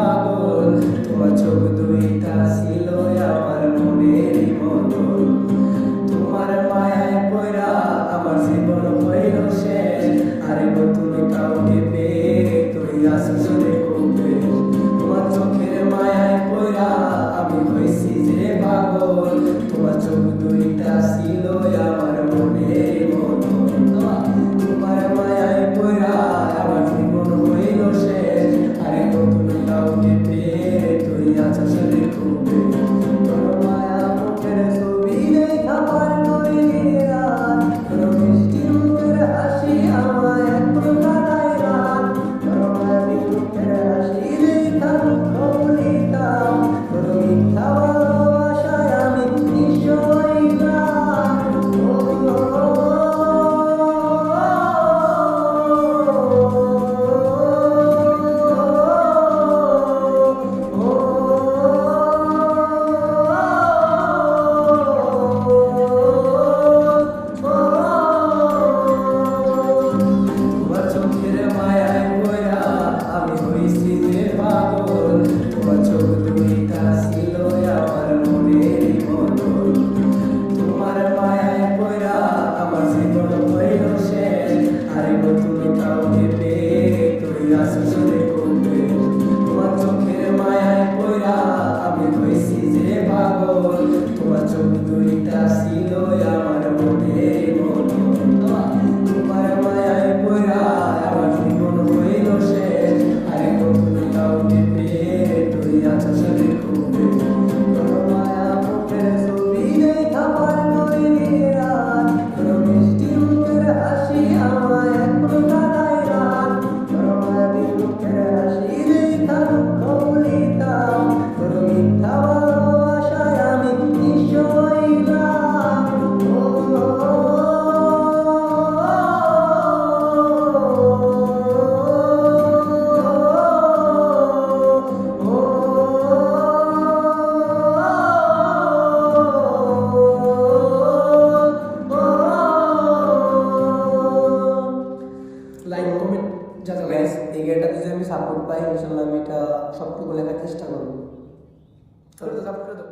পাগল, তোমার চোখ দুইটা ছিল আমার মনের মতন। তোমার মায়ায় পড়া আমার জীবন হইল শেষ, আরে নতুন কাউকে পেয়ে তুই আসিস রে খুব বেশ। তোমার চোখের মায়ায় পড়া আমি হইছি যে পাগল, তোমার চোখ দুইটা ছিল আমার মনের মতন। তোমার মায়ায় পড়া আমার জীবন হইল শেষ, আরে নতুন কাউকে পেয়ে তুই আসিস রে খুব বেশ। তোর মায়া মুখের ছবি দেখা পার করিনি রাত, তোর মিষ্টি মুখের হাসি আমায় এখনো কাঁদায় রাত। তোর মায়াবী মুখের হাসি দেখা দুঃখ ভুলিতাম, তোর মিথ্যা ভালোবাসায় আমি নিঃস্ব হইলাম। তোমার চোখের মায়ায় পড়া আমি হইছি যে পাগল, তোমার চোখ দুইটা ছিল আমার মনের মতন। তোমার মায়ায় পড়া আমার জীবন হইল শেষ, আরে নতুন কাউকে পেয়ে তুই আসিস রে খুব বেশ। তোমার চোখের মায়ায় পড়া আমি হইছি যে পাগল, তোমার চোখ দুইটা ছিল আমার মনের মতন। তোমার মায়ায় পড়া আমার জীবন হইল শেষ, আরে নতুন কাউকে পেয়ে তুই আসিস রে খুব বেশ। তোর মায়া মুখের ছবি দেখা পার করিনি রাত, তোর মিষ্টি মুখের হাসি আমায় এখনো কাঁদায় রাত। তোর মায়াবী মুখের হাসি দেখা দুঃখ ভুলিতাম, তোর মিথ্যা ভালোবাসায় আমি নিঃস্ব হইলাম। লাইক কমেন্ট জানাবেন গাইস, এই গানটাতে যদি আমি সাপোর্ট পাই ইনশাআল্লাহ আমি এটা সবটুকু লেখার চেষ্টা করবো। তাহলে তো সাপোর্ট করে দাও।